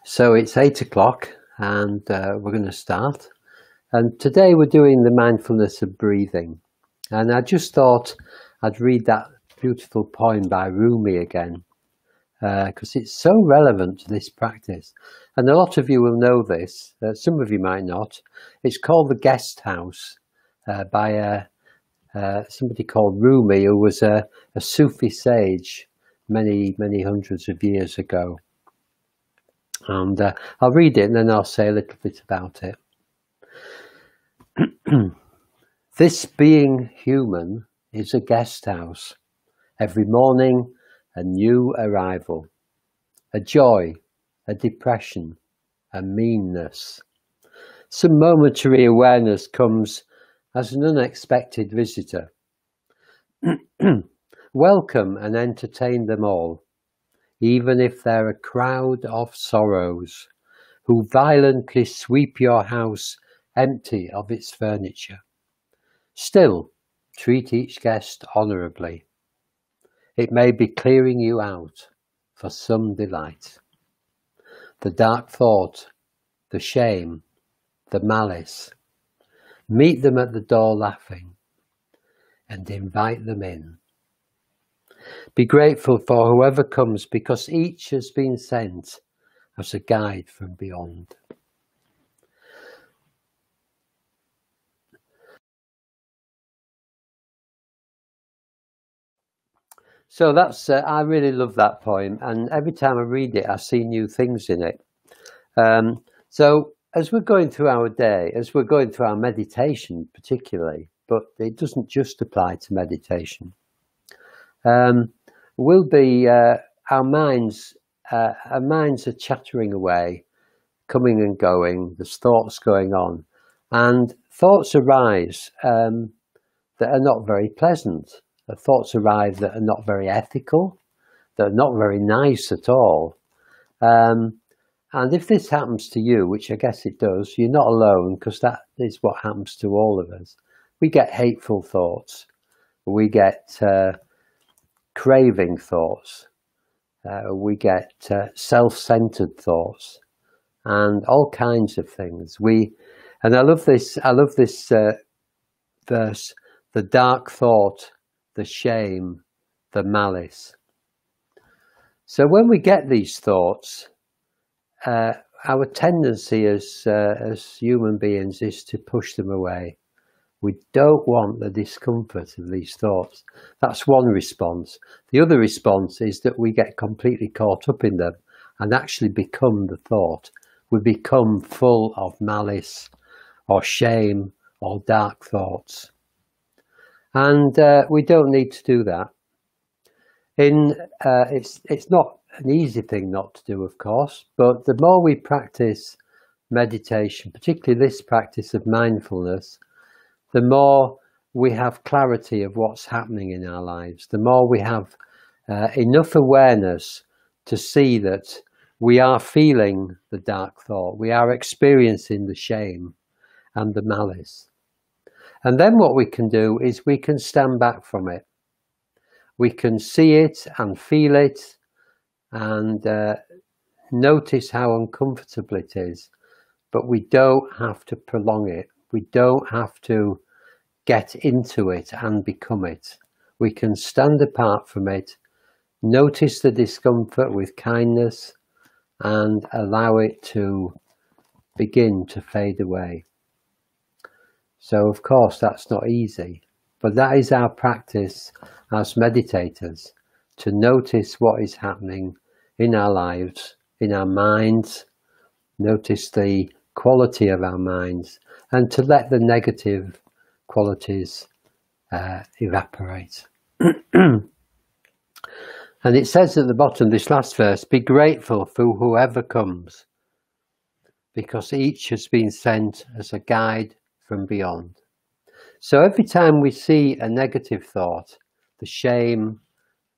So it's 8 o'clock and we're going to start. And today we're doing the mindfulness of breathing. And I just thought I'd read that beautiful poem by Rumi again, because it's so relevant to this practice. And a lot of you will know this, some of you might not. It's called The Guest House by somebody called Rumi, who was a Sufi sage many hundreds of years ago. And I'll read it and then I'll say a little bit about it. This being human is a guest house. Every morning a new arrival, a joy, a depression, a meanness. Some momentary awareness comes as an unexpected visitor. Welcome and entertain them all, even if they're a crowd of sorrows who violently sweep your house empty of its furniture. Still, treat each guest honourably. It may be clearing you out for some delight. The dark thought, the shame, the malice. Meet them at the door laughing and invite them in. Be grateful for whoever comes, because each has been sent as a guide from beyond. So that's, I really love that poem, and every time I read it, I see new things in it. So as we're going through our day, as we're going through our meditation particularly, but it doesn't just apply to meditation, will be our minds are chattering away, coming and going. There's thoughts going on, and thoughts arise that are not very pleasant. Thoughts arise that are not very ethical, that are not very nice at all. And if this happens to you, which I guess it does, you're not alone, because that is what happens to all of us. We get hateful thoughts. We get craving thoughts. We get self-centered thoughts, and all kinds of things. And I love this verse: the dark thought, the shame, the malice. So when we get these thoughts, our tendency as human beings is to push them away. We don't want the discomfort of these thoughts. That's one response. The other response is that we get completely caught up in them and actually become the thought. We become full of malice or shame or dark thoughts. And we don't need to do that. It's not an easy thing not to do, of course, but the more we practice meditation, particularly this practice of mindfulness, the more we have clarity of what's happening in our lives, the more we have enough awareness to see that we are feeling the dark thought, we are experiencing the shame and the malice. And then what we can do is we can stand back from it. We can see it and feel it and notice how uncomfortable it is, but we don't have to prolong it. We don't have to get into it and become it. We can stand apart from it, notice the discomfort with kindness, and allow it to begin to fade away. So of course that's not easy, but that is our practice as meditators, to notice what is happening in our lives, in our minds, notice the quality of our minds, and to let the negative qualities evaporate. And it says at the bottom, this last verse, be grateful for whoever comes, because each has been sent as a guide from beyond. So every time we see a negative thought, the shame,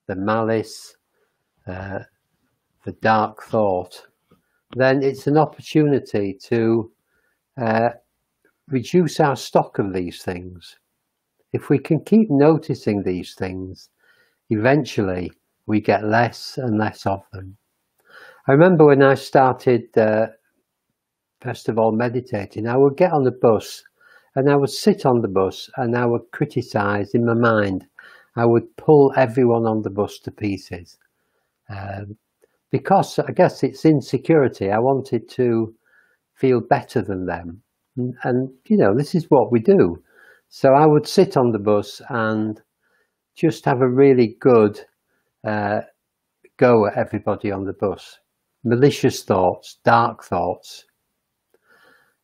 the malice, the dark thought, then it's an opportunity to reduce our stock of these things. If we can keep noticing these things, eventually we get less and less of them. I remember when I started, first of all, meditating, I would get on the bus and I would sit on the bus and I would criticise in my mind. I would pull everyone on the bus to pieces. Because I guess it's insecurity. I wanted to feel better than them. And, you know, this is what we do. So I would sit on the bus and just have a really good go at everybody on the bus. Malicious thoughts, dark thoughts.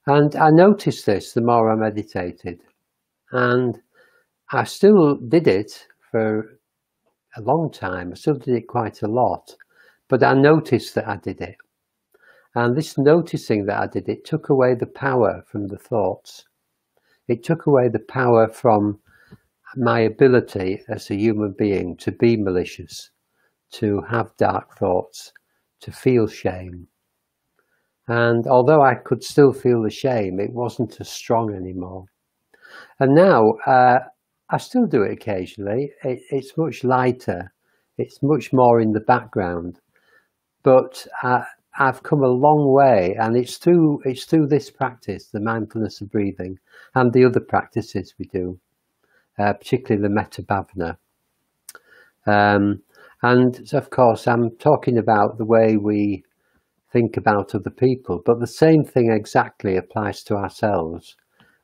And I noticed this the more I meditated. And I still did it for a long time. I still did it quite a lot. But I noticed that I did it. And this noticing that I did it took away the power from the thoughts. It took away the power from my ability as a human being to be malicious, to have dark thoughts, to feel shame. And although I could still feel the shame, it wasn't as strong anymore. And now I still do it occasionally. It's much lighter. It's much more in the background. But I've come a long way, and it's through this practice, the mindfulness of breathing, and the other practices we do, particularly the metta bhavana. And of course, I'm talking about the way we think about other people, but the same thing exactly applies to ourselves.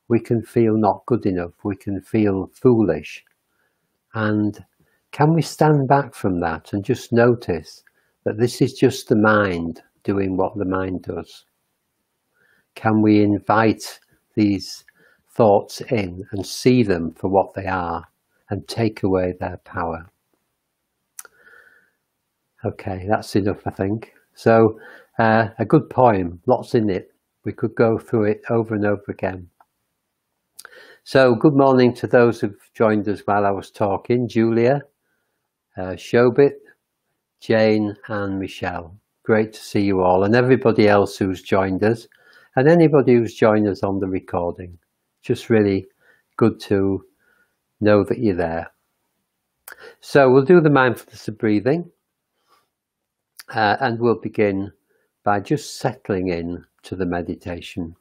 We can feel not good enough. We can feel foolish. And can we stand back from that and just notice that this is just the mind doing what the mind does? Can we invite these thoughts in and see them for what they are and take away their power? Okay, that's enough, I think. So a good poem, lots in it. We could go through it over and over again. So good morning to those who've joined us while I was talking. Julia, Shobit, Jane and Michelle. Great to see you all, and everybody else who's joined us, and anybody who's joined us on the recording. Just really good to know that you're there. So we'll do the mindfulness of breathing, and we'll begin by just settling in to the meditation.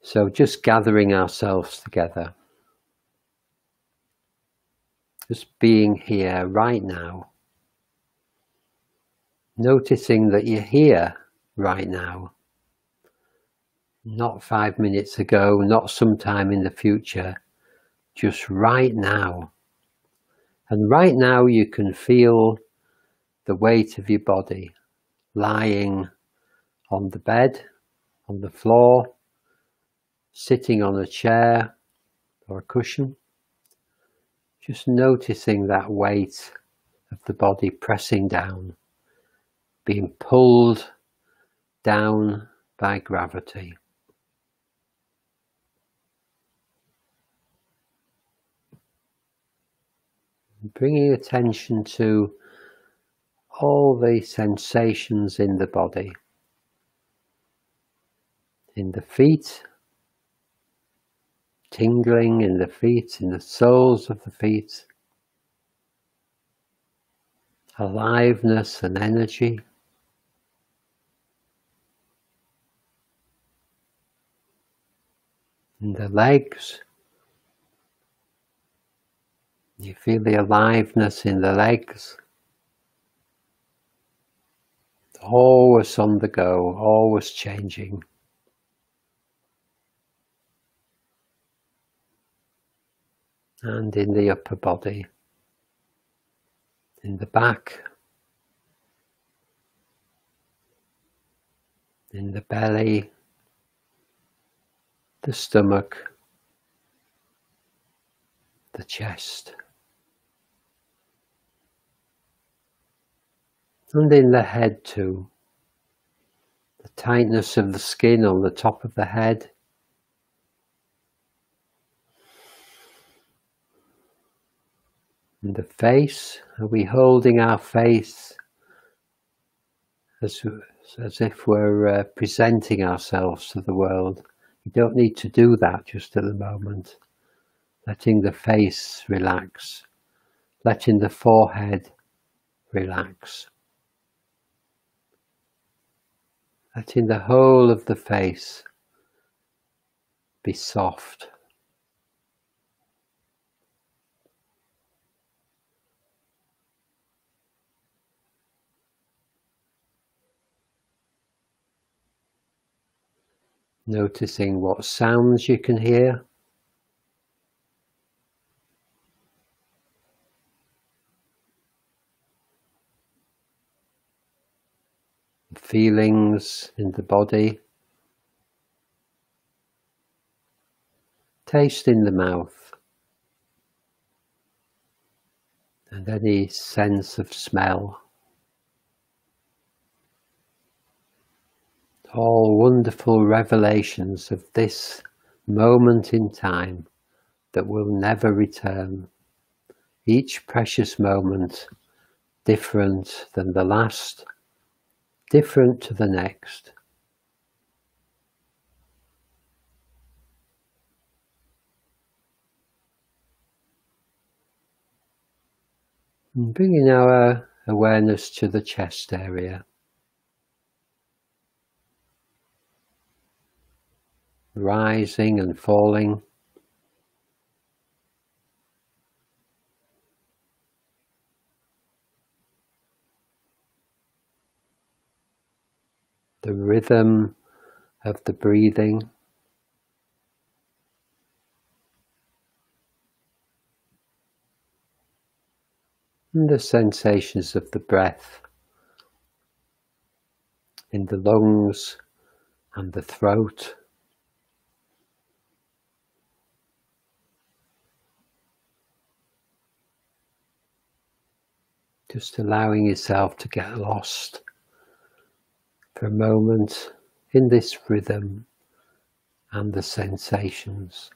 So just gathering ourselves together. Just being here right now. Noticing that you're here right now. Not 5 minutes ago, not sometime in the future. Just right now. And right now you can feel the weight of your body lying on the bed, on the floor, sitting on a chair or a cushion. Just noticing that weight of the body pressing down, being pulled down by gravity. Bringing attention to all the sensations in the body, in the feet, tingling in the feet, in the soles of the feet, aliveness and energy. In the legs, you feel the aliveness in the legs, always on the go, always changing. And in the upper body, in the back, in the belly, the stomach, the chest, and in the head too, the tightness of the skin on the top of the head, and the face. Are we holding our face as if we're presenting ourselves to the world? You don't need to do that just at the moment. Letting the face relax, letting the forehead relax, letting the whole of the face be soft. Noticing what sounds you can hear. Feelings in the body. Taste in the mouth. And any sense of smell. All wonderful revelations of this moment in time that will never return. Each precious moment different than the last, different to the next. And bringing our awareness to the chest area. Rising and falling. The rhythm of the breathing. And the sensations of the breath in the lungs and the throat. Just allowing yourself to get lost for a moment in this rhythm and the sensations.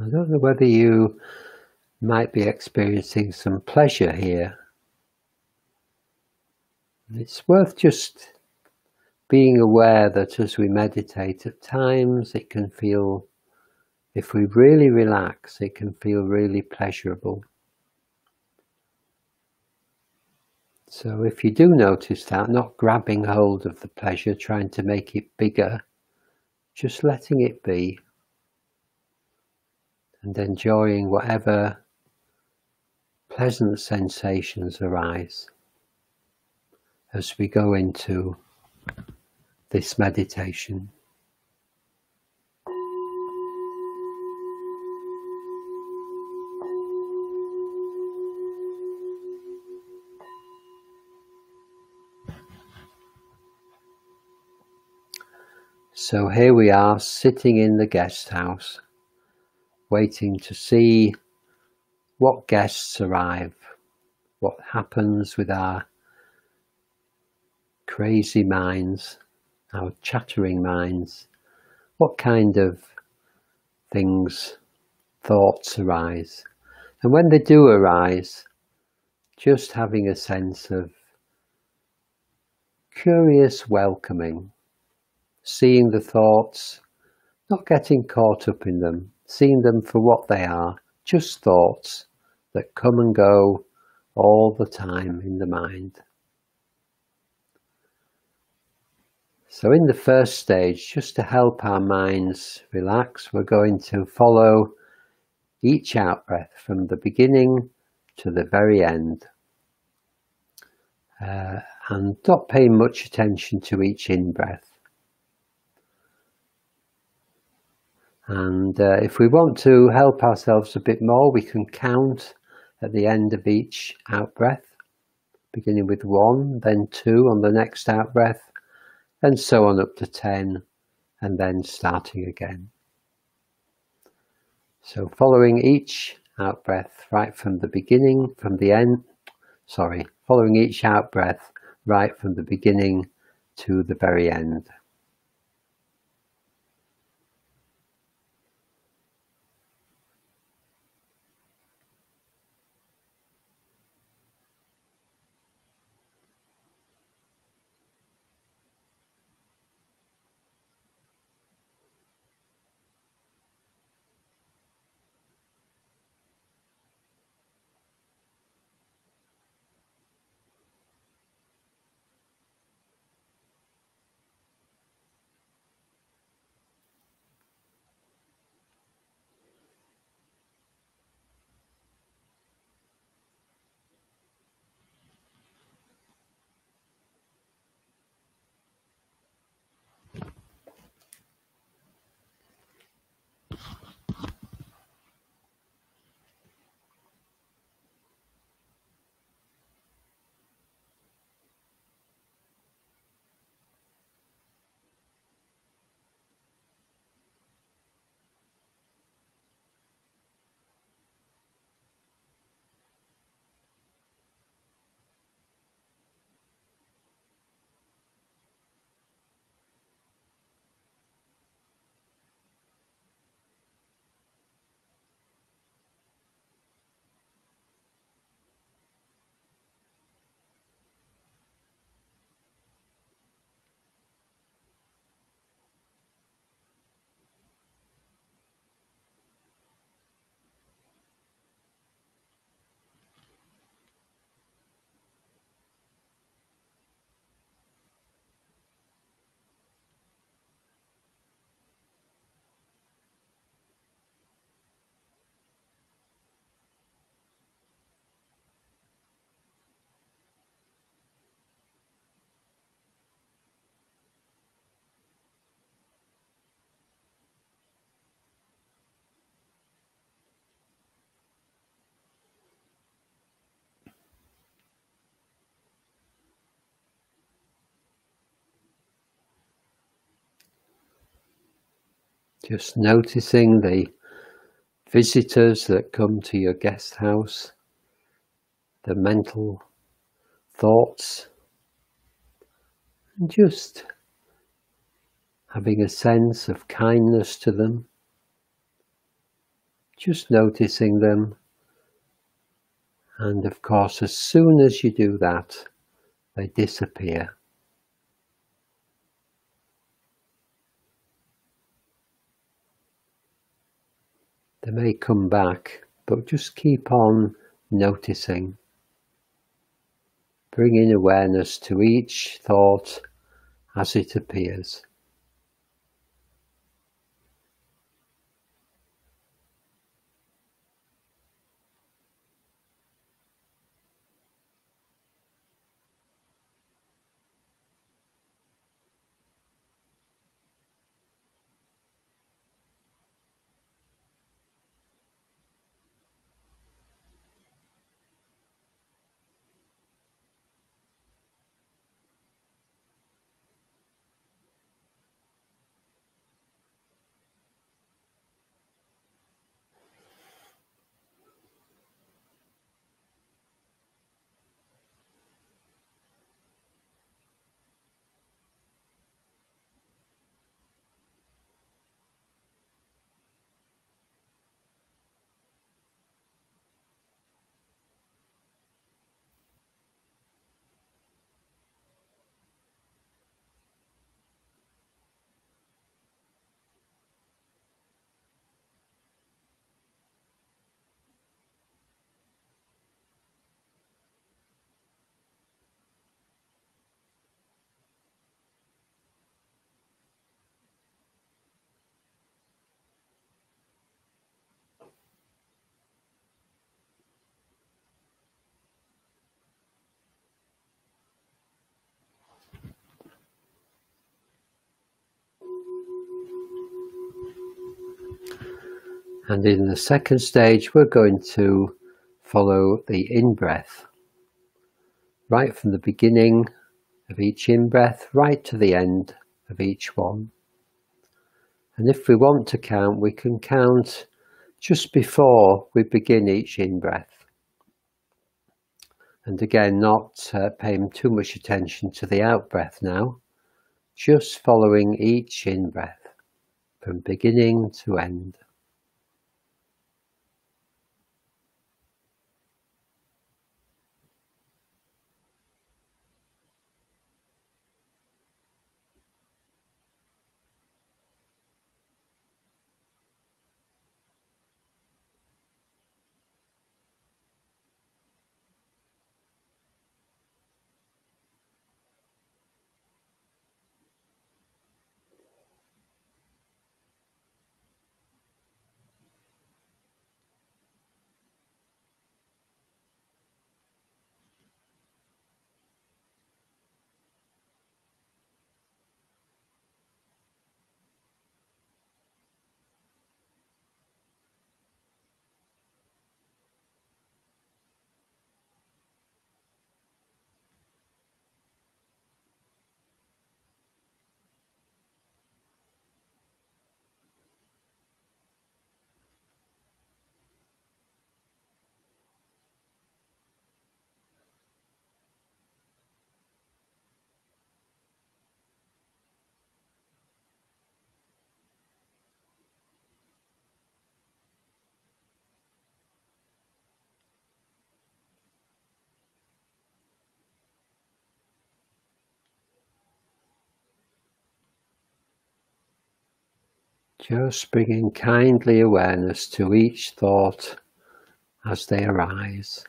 I don't know whether you might be experiencing some pleasure here. It's worth just being aware that as we meditate, at times it can feel, if we really relax, it can feel really pleasurable. So if you do notice that, not grabbing hold of the pleasure, trying to make it bigger, just letting it be. And enjoying whatever pleasant sensations arise as we go into this meditation. So here we are, sitting in the guest house, waiting to see what guests arrive, what happens with our crazy minds, our chattering minds, what kind of things, thoughts arise. And when they do arise, just having a sense of curious welcoming, seeing the thoughts, not getting caught up in them, seeing them for what they are, just thoughts that come and go all the time in the mind. So in the first stage, just to help our minds relax, we're going to follow each out-breath from the beginning to the very end. And not paying much attention to each in-breath. And if we want to help ourselves a bit more, we can count at the end of each out-breath, beginning with 1, then 2 on the next out-breath, and so on up to 10, and then starting again. So following each out-breath right from the beginning, following each out-breath right from the beginning to the very end. Just noticing the visitors that come to your guest house, the mental thoughts, and just having a sense of kindness to them, just noticing them. And of course, as soon as you do that, they disappear. They may come back, but just keep on noticing, bringing awareness to each thought as it appears. And in the second stage, we're going to follow the in-breath, right from the beginning of each in-breath, right to the end of each one. And if we want to count, we can count just before we begin each in-breath. And again, not paying too much attention to the out-breath now, just following each in-breath from beginning to end. Just bringing kindly awareness to each thought as they arise.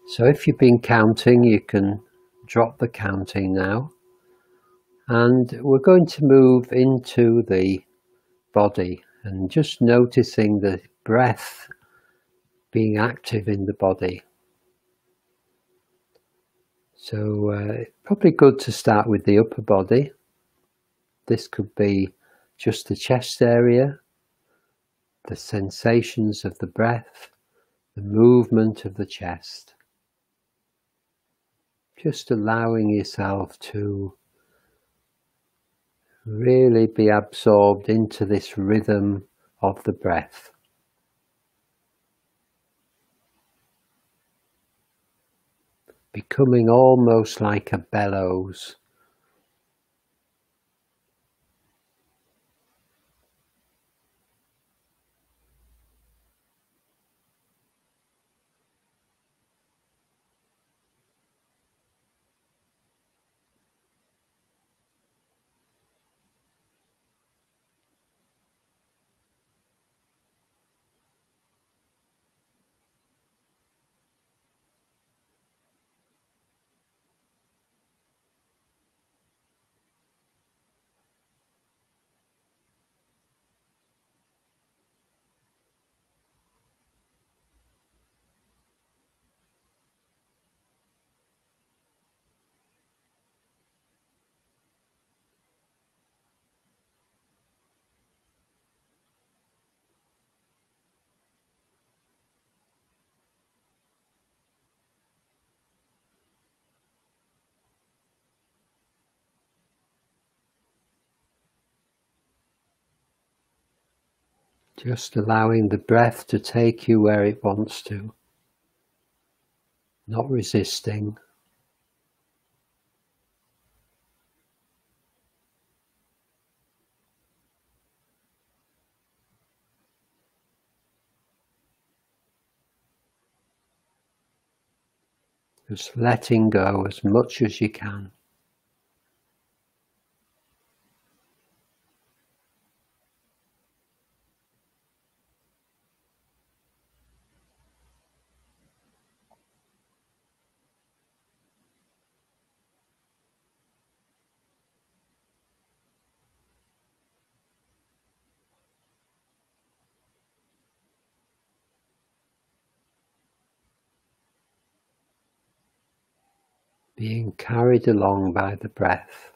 So if you've been counting, you can drop the counting now. And we're going to move into the body and just noticing the breath being active in the body. So probably good to start with the upper body. This could be just the chest area, the sensations of the breath, the movement of the chest. Just allowing yourself to really be absorbed into this rhythm of the breath. Becoming almost like a bellows. Just allowing the breath to take you where it wants to, not resisting. Just letting go as much as you can. Being carried along by the breath.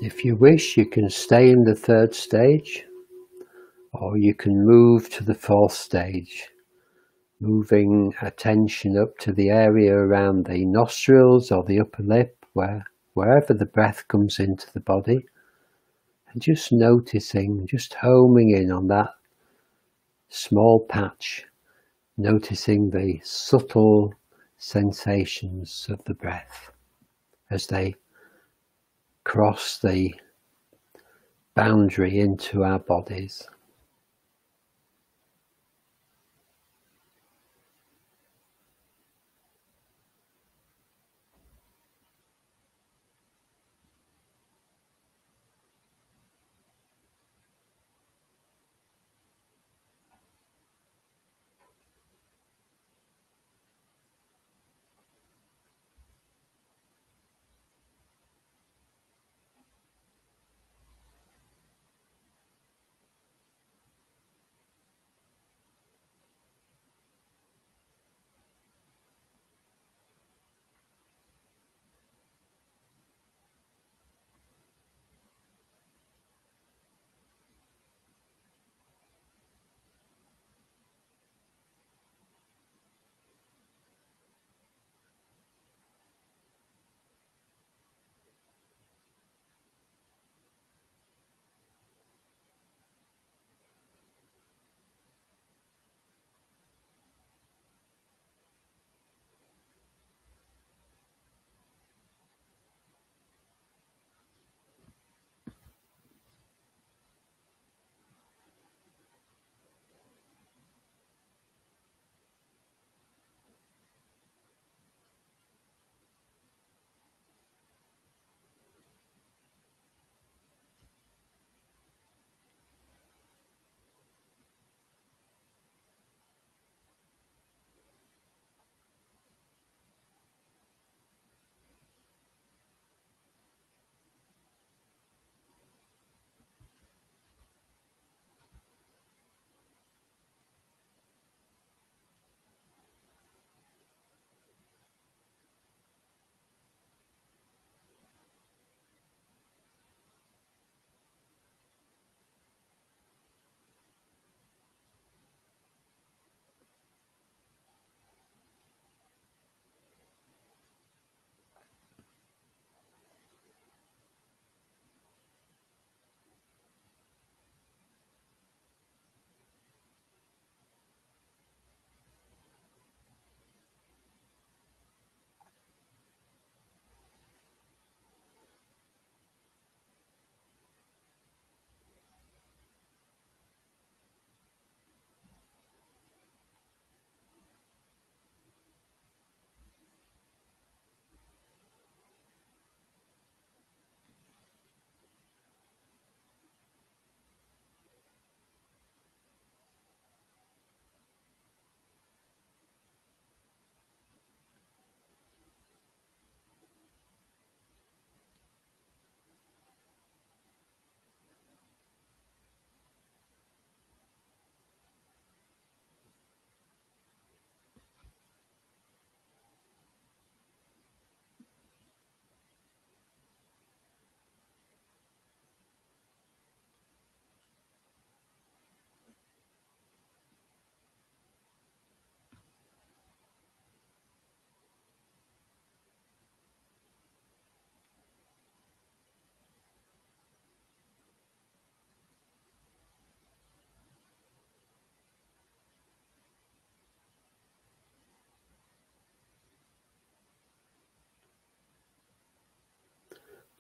If you wish, you can stay in the third stage, or you can move to the fourth stage, moving attention up to the area around the nostrils or the upper lip, wherever the breath comes into the body, and just noticing, just homing in on that small patch, noticing the subtle sensations of the breath as they cross the boundary into our bodies.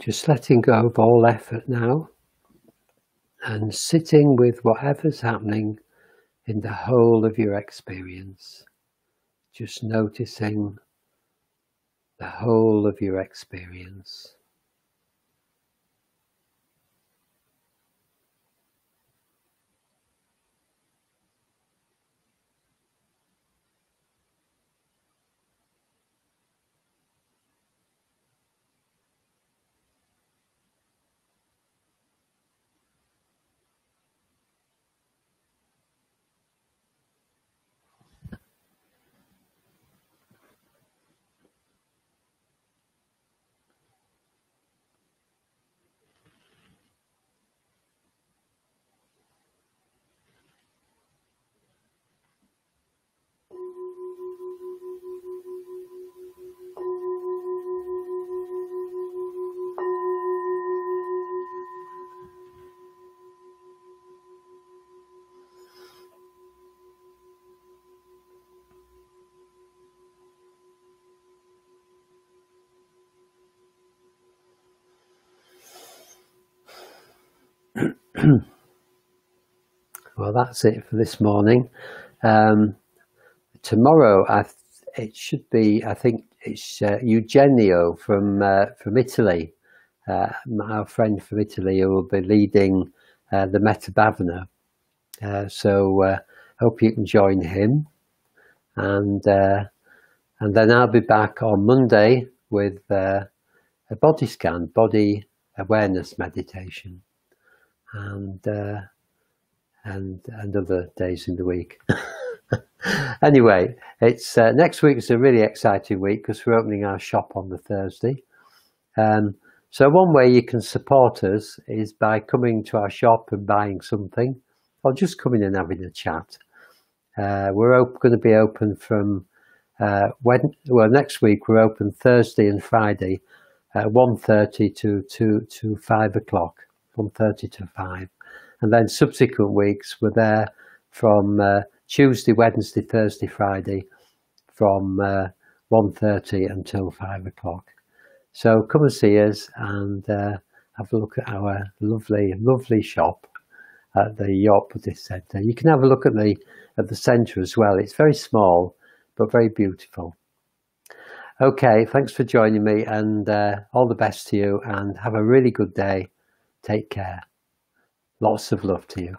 Just letting go of all effort now and sitting with whatever's happening in the whole of your experience. Just noticing the whole of your experience. Well, that's it for this morning. Tomorrow, it should be. I think it's Eugenio from Italy, our friend from Italy, who will be leading the Metta Bhavana. So hope you can join him, and then I'll be back on Monday with a body scan, body awareness meditation, and other days in the week. Anyway, it's next week is a really exciting week because we're opening our shop on the Thursday. So one way you can support us is by coming to our shop and buying something, or just coming and having a chat. We're going to be open from next week we're open Thursday and Friday, 1:30 to 5 o'clock, 1:30 to 5, and then subsequent weeks we're there from Tuesday, Wednesday, Thursday, Friday, from 1:30 until 5 o'clock. So come and see us and have a look at our lovely shop at the York Buddhist Centre. You can have a look at the centre as well. It's very small but very beautiful. Okay, thanks for joining me, and all the best to you, and have a really good day. Take care. Lots of love to you.